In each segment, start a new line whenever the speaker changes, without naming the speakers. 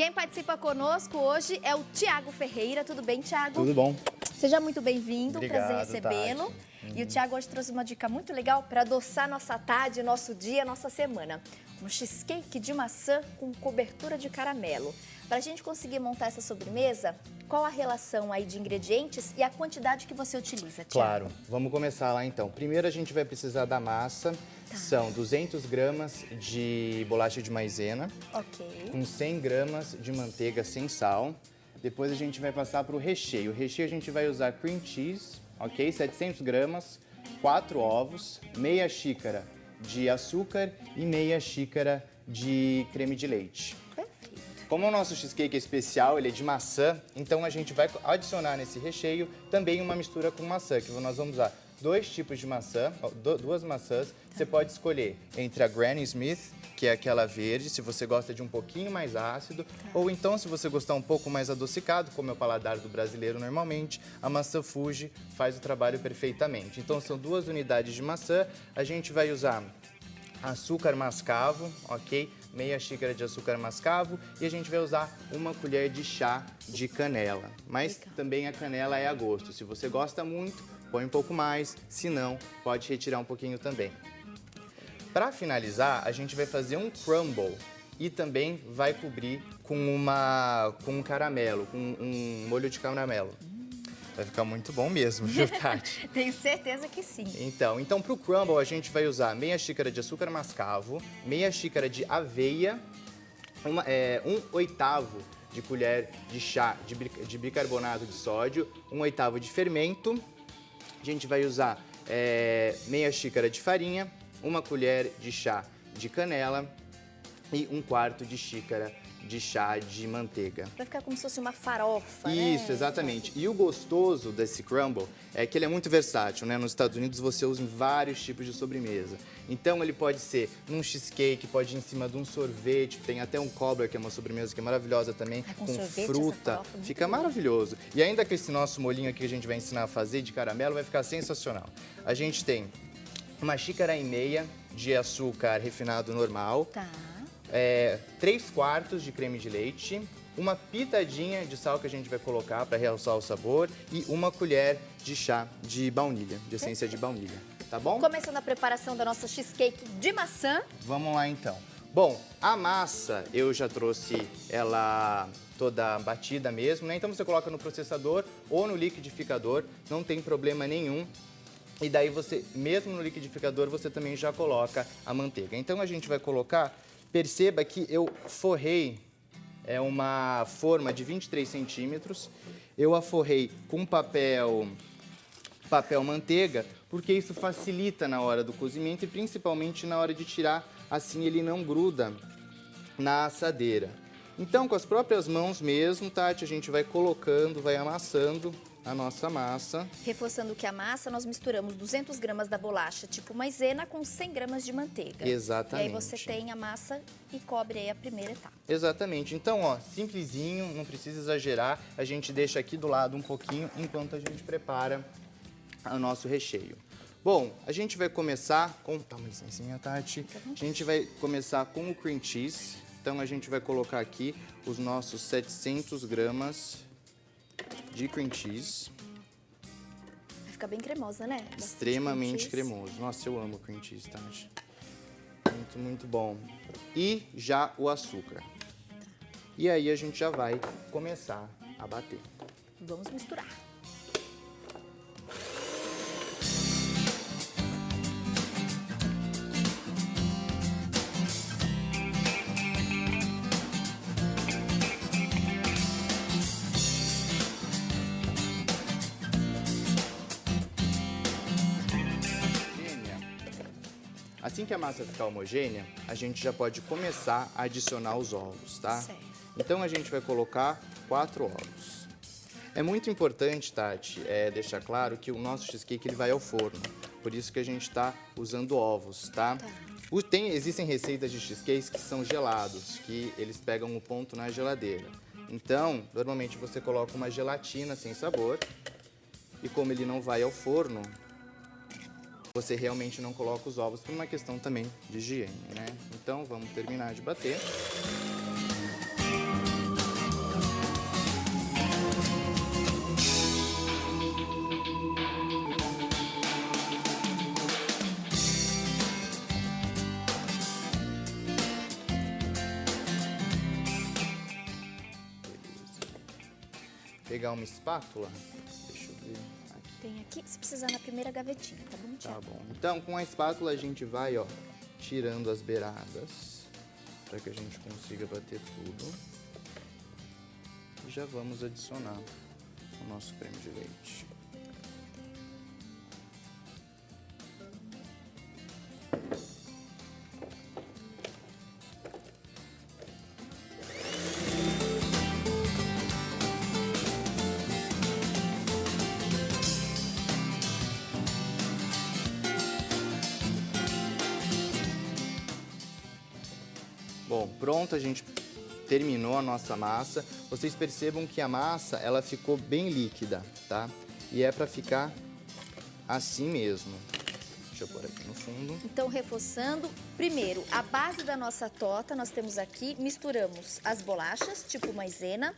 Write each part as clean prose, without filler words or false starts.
Quem participa conosco hoje é o Thiago Ferreira. Tudo bem, Thiago?
Tudo bom.
Seja muito bem-vindo, prazer recebê-lo.
Tati.
E o Thiago hoje trouxe uma dica muito legal para adoçar nossa tarde, nosso dia, nossa semana. Um cheesecake de maçã com cobertura de caramelo. Para a gente conseguir montar essa sobremesa, qual a relação aí de ingredientes e a quantidade que você utiliza, Thiago?
Claro, vamos começar lá então. Primeiro a gente vai precisar da massa. São 200 gramas de bolacha de maisena, com 100 gramas de manteiga sem sal. Depois a gente vai passar para o recheio. O recheio a gente vai usar cream cheese, ok? 700 gramas, 4 ovos, meia xícara de açúcar e meia xícara de creme de leite. Como o nosso cheesecake é especial, ele é de maçã, então a gente vai adicionar nesse recheio também uma mistura com maçã, que nós vamos usar 2 tipos de maçã, 2 maçãs. Você pode escolher entre a Granny Smith, que é aquela verde, se você gosta de um pouquinho mais ácido, ou então, se você gostar um pouco mais adocicado, como é o paladar do brasileiro normalmente, a maçã Fuji faz o trabalho perfeitamente. Então, são 2 unidades de maçã. A gente vai usar açúcar mascavo, ok? Meia xícara de açúcar mascavo, e a gente vai usar 1 colher de chá de canela. Mas também a canela é a gosto. Se você gosta muito, põe um pouco mais, se não, pode retirar um pouquinho também. Para finalizar, a gente vai fazer um crumble e também vai cobrir com um caramelo, com um molho de caramelo. Vai ficar muito bom mesmo, viu, Tati?
Tenho certeza que sim.
Então para o crumble a gente vai usar meia xícara de açúcar mascavo, meia xícara de aveia, 1/8 de colher de chá de bicarbonato de sódio, 1/8 de fermento. A gente vai usar meia xícara de farinha, 1 colher de chá de canela e 1/4 de xícara de chá de manteiga.
Vai ficar como se fosse uma farofa,
Isso,
né?
exatamente. E o gostoso desse crumble é que ele é muito versátil, né? Nos Estados Unidos você usa em vários tipos de sobremesa. Então ele pode ser num cheesecake, pode ir em cima de um sorvete, tem até um cobbler, que é uma sobremesa que é maravilhosa também, com
sorvete,
fruta. Fica maravilhoso. E ainda com esse nosso molhinho aqui que a gente vai ensinar a fazer de caramelo, vai ficar sensacional. A gente tem 1,5 xícaras de açúcar refinado normal. 3/4 de creme de leite, 1 pitadinha de sal que a gente vai colocar para realçar o sabor e 1 colher de chá de baunilha, de essência de baunilha, tá bom?
Começando a preparação da nossa cheesecake de maçã.
Vamos lá então. Bom, a massa eu já trouxe ela toda batida mesmo, né? Então você coloca no processador ou no liquidificador, não tem problema nenhum. E daí você, mesmo no liquidificador, você também já coloca a manteiga. Então a gente vai colocar. Perceba que eu forrei uma forma de 23 centímetros. Eu a forrei com papel manteiga, porque isso facilita na hora do cozimento e principalmente na hora de tirar, assim ele não gruda na assadeira. Então, com as próprias mãos mesmo, Tati, a gente vai colocando, vai amassando a nossa massa.
Reforçando que a massa, nós misturamos 200 gramas da bolacha tipo maisena com 100 gramas de manteiga.
Exatamente.
E aí você tem a massa e cobre aí a primeira etapa.
Exatamente. Então, ó, simplesinho, não precisa exagerar. A gente deixa aqui do lado um pouquinho enquanto a gente prepara o nosso recheio. Bom, a gente vai começar com... Dá uma licencinha, Tati. A gente vai começar com o cream cheese. Então, a gente vai colocar aqui os nossos 700 gramas de cream cheese.
Vai ficar bem cremosa, né? Bastante
extremamente cremoso. Nossa, eu amo cream cheese, Tati. Muito, muito bom. E já o açúcar. E aí a gente já vai começar a bater.
Vamos misturar.
Assim que a massa ficar homogênea, a gente já pode começar a adicionar os ovos, tá?
Certo.
Então a gente vai colocar 4 ovos. É muito importante, Tati, deixar claro que o nosso cheesecake ele vai ao forno. Por isso que a gente está usando ovos, tá? Existem receitas de cheesecakes que são gelados, que eles pegam o ponto na geladeira. Então, normalmente você coloca uma gelatina sem sabor e como ele não vai ao forno, você realmente não coloca os ovos por uma questão também de higiene, né? Então, vamos terminar de bater. pegar uma espátula? Deixa eu ver.
Tem aqui, se precisar, na primeira gavetinha, tá bom, Thiago?
Tá bom. Então, com a espátula a gente vai, ó, tirando as beiradas, para que a gente consiga bater tudo. E já vamos adicionar o nosso creme de leite. Bom, pronto, a gente terminou a nossa massa. Vocês percebam que a massa, ela ficou bem líquida, tá? E é pra ficar assim mesmo. Deixa eu pôr aqui no fundo.
Então, reforçando, primeiro, a base da nossa torta, nós temos aqui, misturamos as bolachas, tipo maisena,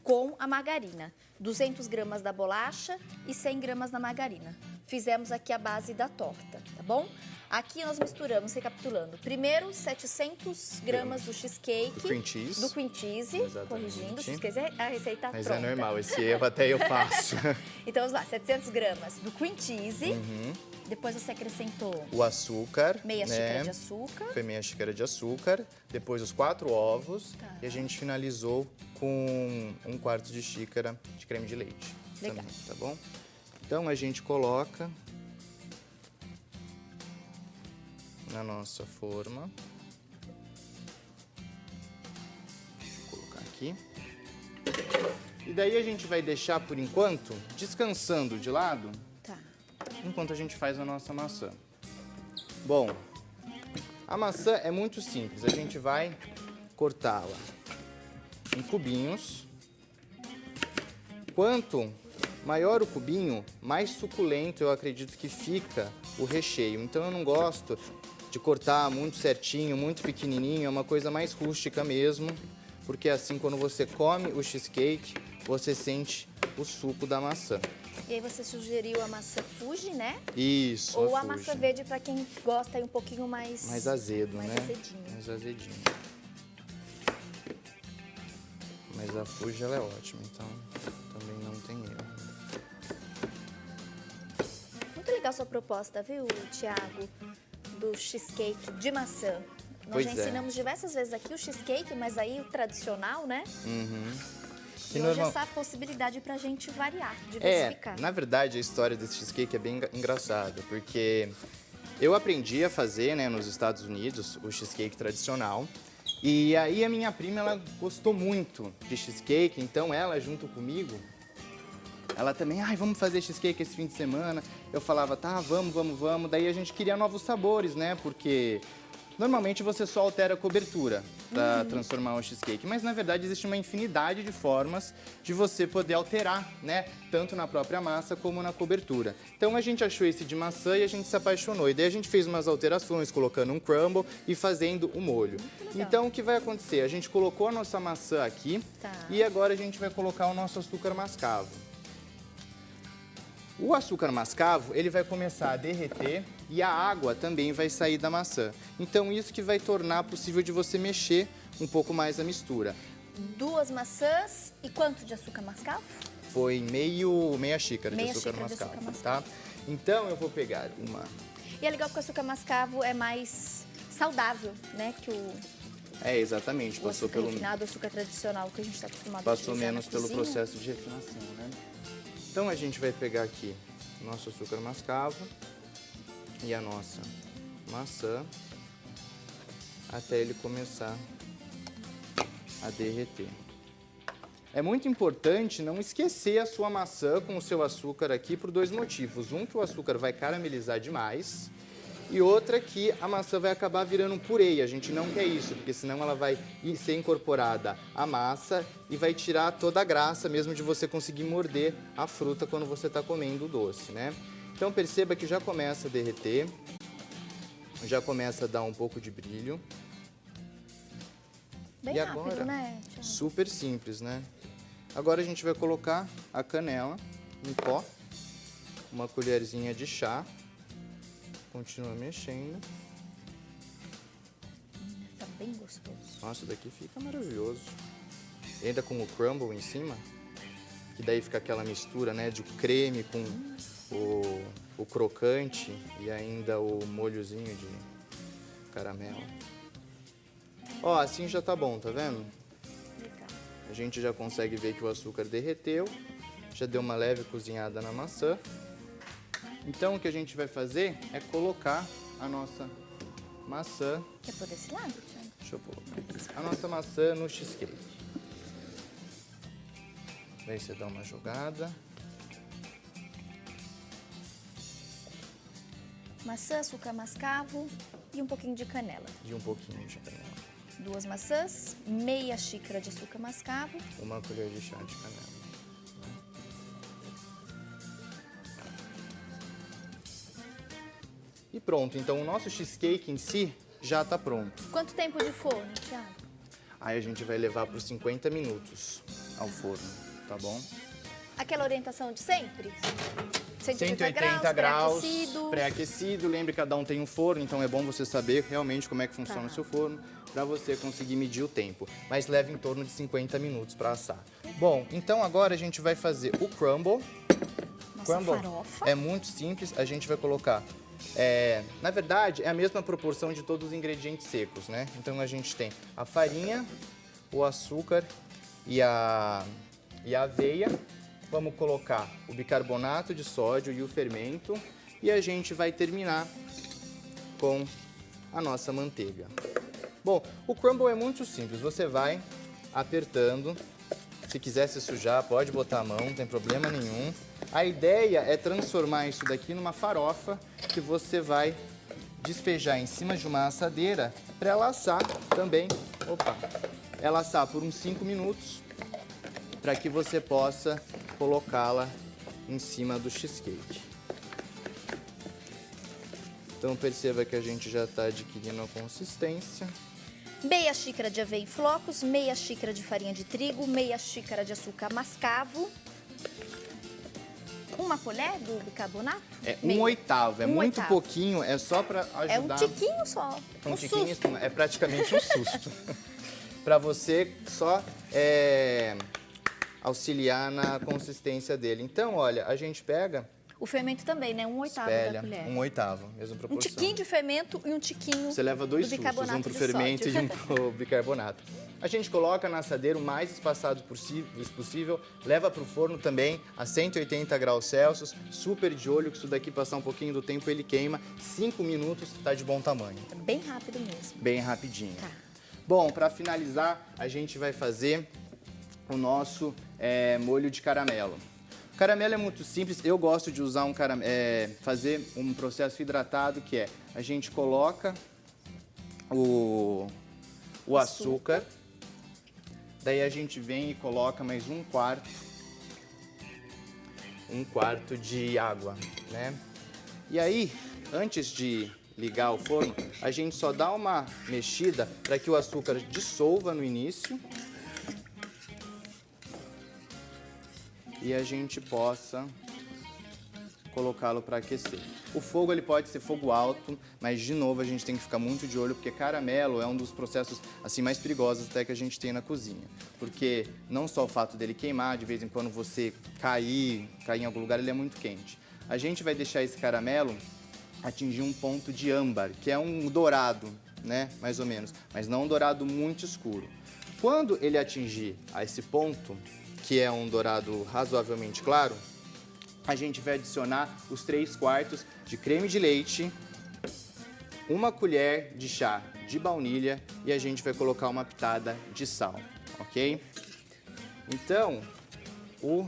com a margarina. 200 gramas da bolacha e 100 gramas da margarina. Fizemos aqui a base da torta, tá bom? Aqui nós misturamos, recapitulando, primeiro 700 gramas do cheesecake.
Do cream cheese.
Do cream cheese, corrigindo, cheesecake é a receita
Mas
pronta.
é normal, esse erro até eu faço.
Então vamos lá, 700 gramas do cream cheese. Depois você acrescentou
o açúcar.
Meia xícara de açúcar.
Foi meia xícara de açúcar. Depois os 4 ovos. Tá. E a gente finalizou com 1/4 de xícara de creme de leite.
Legal.
Também, tá bom? Então a gente coloca na nossa forma. Deixa eu colocar aqui. E daí a gente vai deixar por enquanto descansando de lado.
Tá.
Enquanto a gente faz a nossa maçã. Bom, a maçã é muito simples. A gente vai cortá-la em cubinhos. Quanto maior o cubinho, mais suculento eu acredito que fica o recheio. Então eu não gosto de cortar muito certinho, muito pequenininho. É uma coisa mais rústica mesmo. Porque assim, quando você come o cheesecake, você sente o suco da maçã.
E aí você sugeriu a maçã Fuji, né?
Isso,
ou a maçã verde para quem gosta aí um pouquinho mais
azedo,
mais
né?
Azedinho.
Mais azedinho. Mas a Fuji ela é ótima, então também não tem erro.
Muito legal a sua proposta, viu, Thiago? Do cheesecake de maçã. Nós já ensinamos diversas vezes aqui o cheesecake, mas aí o tradicional, né? E hoje essa possibilidade pra gente variar, diversificar.
Na verdade, a história desse cheesecake é bem engraçada, porque eu aprendi a fazer, né, nos Estados Unidos, o cheesecake tradicional. E aí a minha prima, ela gostou muito de cheesecake, então ela, junto comigo, ela também, vamos fazer cheesecake esse fim de semana. Eu falava, tá, vamos. Daí a gente queria novos sabores, né, porque normalmente você só altera a cobertura para transformar o cheesecake, mas na verdade existe uma infinidade de formas de você poder alterar, né? Tanto na própria massa como na cobertura. Então a gente achou esse de maçã e a gente se apaixonou. E daí a gente fez umas alterações, colocando um crumble e fazendo o molho. Então o que vai acontecer? A gente colocou a nossa maçã aqui e agora a gente vai colocar o nosso açúcar mascavo. O açúcar mascavo, ele vai começar a derreter e a água também vai sair da maçã. Então, isso que vai tornar possível de você mexer um pouco mais a mistura.
2 maçãs e quanto de açúcar mascavo?
Foi meia xícara de açúcar mascavo, tá? Então, eu vou pegar uma...
E é legal porque o açúcar mascavo é mais saudável, né? Que o...
exatamente.
Passou pelo refinado, o açúcar tradicional que a gente está acostumado a utilizar.
Passou menos pelo processo de refinação, né? Então, a gente vai pegar aqui o nosso açúcar mascavo e a nossa maçã até ele começar a derreter. É muito importante não esquecer a sua maçã com o seu açúcar aqui por 2 motivos. Um, que o açúcar vai caramelizar demais, e outra que a maçã vai acabar virando um purê. A gente não quer isso, porque senão ela vai ser incorporada à massa e vai tirar toda a graça mesmo de você conseguir morder a fruta quando você está comendo o doce, né? Então perceba que já começa a derreter, já começa a dar um pouco de brilho.
Bem rápido, né, Thiago?
Super simples, né? Agora a gente vai colocar a canela em pó, uma colherzinha de chá. Continua mexendo.
Tá bem gostoso.
Nossa, daqui fica maravilhoso. E ainda com o crumble em cima. que daí fica aquela mistura, né, de creme com o crocante e ainda o molhozinho de caramelo. Ó, assim já tá bom, tá vendo?
Legal.
A gente já consegue ver que o açúcar derreteu, já deu uma leve cozinhada na maçã. Então o que a gente vai fazer é colocar a nossa maçã.
Quer pôr desse lado, Thiago?
Deixa eu colocar aqui. A nossa maçã no cheesecake. Daí você dá uma jogada.
Maçã, açúcar mascavo e um pouquinho de canela.
E um pouquinho de canela.
2 maçãs, meia xícara de açúcar mascavo.
1 colher de chá de canela. E pronto, então o nosso cheesecake em si já está pronto.
Quanto tempo de forno, Thiago?
Aí a gente vai levar por 50 minutos ao forno, tá bom?
Aquela orientação de sempre?
180 graus,
pré-aquecido.
Pré-aquecido. Lembre que cada um tem um forno, então é bom você saber realmente como é que funciona o seu forno para você conseguir medir o tempo. Mas leva em torno de 50 minutos para assar. Bom, então agora a gente vai fazer o crumble.
Nossa, farofa.
É muito simples, a gente vai colocar... na verdade, é a mesma proporção de todos os ingredientes secos, né? Então a gente tem a farinha, o açúcar e a aveia. Vamos colocar o bicarbonato de sódio e o fermento. E a gente vai terminar com a nossa manteiga. Bom, o crumble é muito simples. Você vai apertando. Se quiser se sujar, pode botar a mão, não tem problema nenhum. A ideia é transformar isso daqui numa farofa que você vai despejar em cima de uma assadeira para ela assar também. Ela assar por uns 5 minutos para que você possa colocá-la em cima do cheesecake. Então perceba que a gente já está adquirindo a consistência.
Meia xícara de aveia em flocos, meia xícara de farinha de trigo, meia xícara de açúcar mascavo. 1 colher do bicarbonato?
É 1/8, é muito pouquinho, é só para ajudar.
É um tiquinho só,
um
tiquinho,
susto. É praticamente um susto. Para você só auxiliar na consistência dele. Então, olha, a gente pega...
O fermento também, né? 1/8 da colher.
1/8, mesma proporção.
Um tiquinho de fermento e um tiquinho
Você leva 2 sustos, um pro fermento e um pro bicarbonato. A gente coloca na assadeira o mais espaçado possível, leva pro forno também a 180 graus Celsius, super de olho, que isso daqui passar um pouquinho do tempo ele queima. 5 minutos, tá de bom tamanho.
Bem rápido mesmo.
Bem rapidinho.
Tá.
Bom, para finalizar, a gente vai fazer o nosso molho de caramelo. O caramelo é muito simples, eu gosto de usar fazer um processo hidratado, que é a gente coloca o açúcar, daí a gente vem e coloca mais 1/4 de água, né? E aí, antes de ligar o forno, a gente só dá uma mexida para que o açúcar dissolva no início. E a gente possa colocá-lo para aquecer. O fogo ele pode ser fogo alto, mas de novo a gente tem que ficar muito de olho, porque caramelo é um dos processos assim mais perigosos até que a gente tem na cozinha. Porque não só o fato dele queimar, de vez em quando você cair em algum lugar, ele é muito quente. A gente vai deixar esse caramelo atingir um ponto de âmbar, que é um dourado, né, mais ou menos, mas não um dourado muito escuro. Quando ele atingir a esse ponto, que é um dourado razoavelmente claro, a gente vai adicionar os 3/4 de creme de leite, 1 colher de chá de baunilha e a gente vai colocar uma pitada de sal, ok? Então, o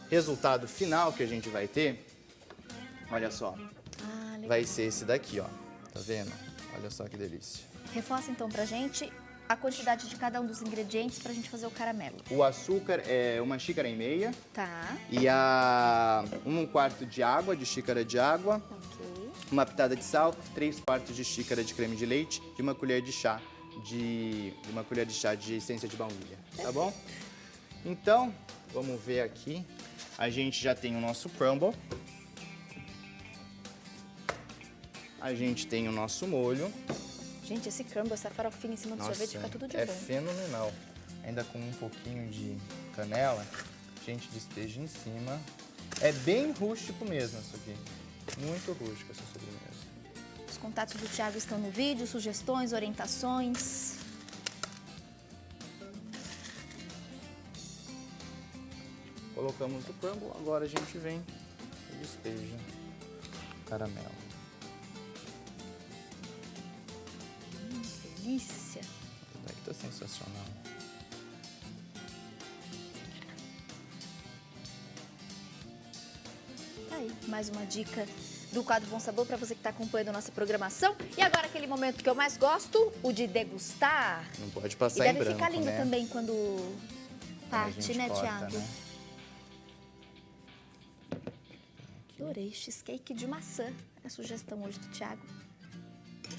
resultado final que a gente vai ter, olha só, vai ser esse daqui, ó, tá vendo? Olha só que delícia.
Reforça então pra gente a quantidade de cada um dos ingredientes pra gente fazer o caramelo.
O açúcar é 1,5 xícaras.
Tá.
E 1/4 de água, de xícara de água.
Ok.
Uma pitada de sal, 3/4 de xícara de creme de leite e 1 colher de chá de essência de baunilha, tá bom? Então, vamos ver aqui. A gente já tem o nosso crumble. A gente tem o nosso molho.
Gente, esse crumble, essa farofinha em cima do sorvete fica tudo de bom.
É fenomenal. Ainda com um pouquinho de canela. A gente despeja em cima. É bem rústico mesmo isso aqui. Muito rústico essa sobremesa.
Os contatos do Thiago estão no vídeo, sugestões, orientações.
Colocamos o crumble, agora a gente vem e despeja o caramelo.
Delícia!
Isso aqui tá sensacional.
Tá aí, mais uma dica do quadro Bom Sabor para você que está acompanhando a nossa programação. E agora aquele momento que eu mais gosto, o de degustar.
Não pode passar em branco,
deve ficar lindo
né?
também quando parte, né,
corta,
Thiago?
né?
Adorei, cheesecake de maçã. É a sugestão hoje do Thiago,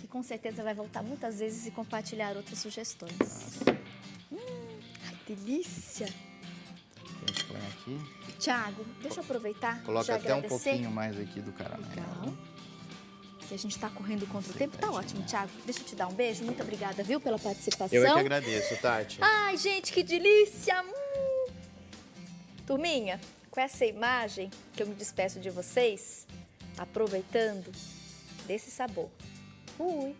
que com certeza vai voltar muitas vezes e compartilhar outras sugestões. Ai, delícia!
A gente põe aqui.
Thiago, deixa eu aproveitar.
Coloca
já
até
agradecer.
um pouquinho mais aqui do caramelo.
Legal. Que a gente tá correndo contra o tempo. Tá ótimo, Thiago. Deixa eu te dar um beijo. Muito obrigada, viu, pela participação.
Eu é que agradeço, Tati.
Ai, gente, que delícia! Turminha, com essa imagem que eu me despeço de vocês, aproveitando desse sabor. Fui!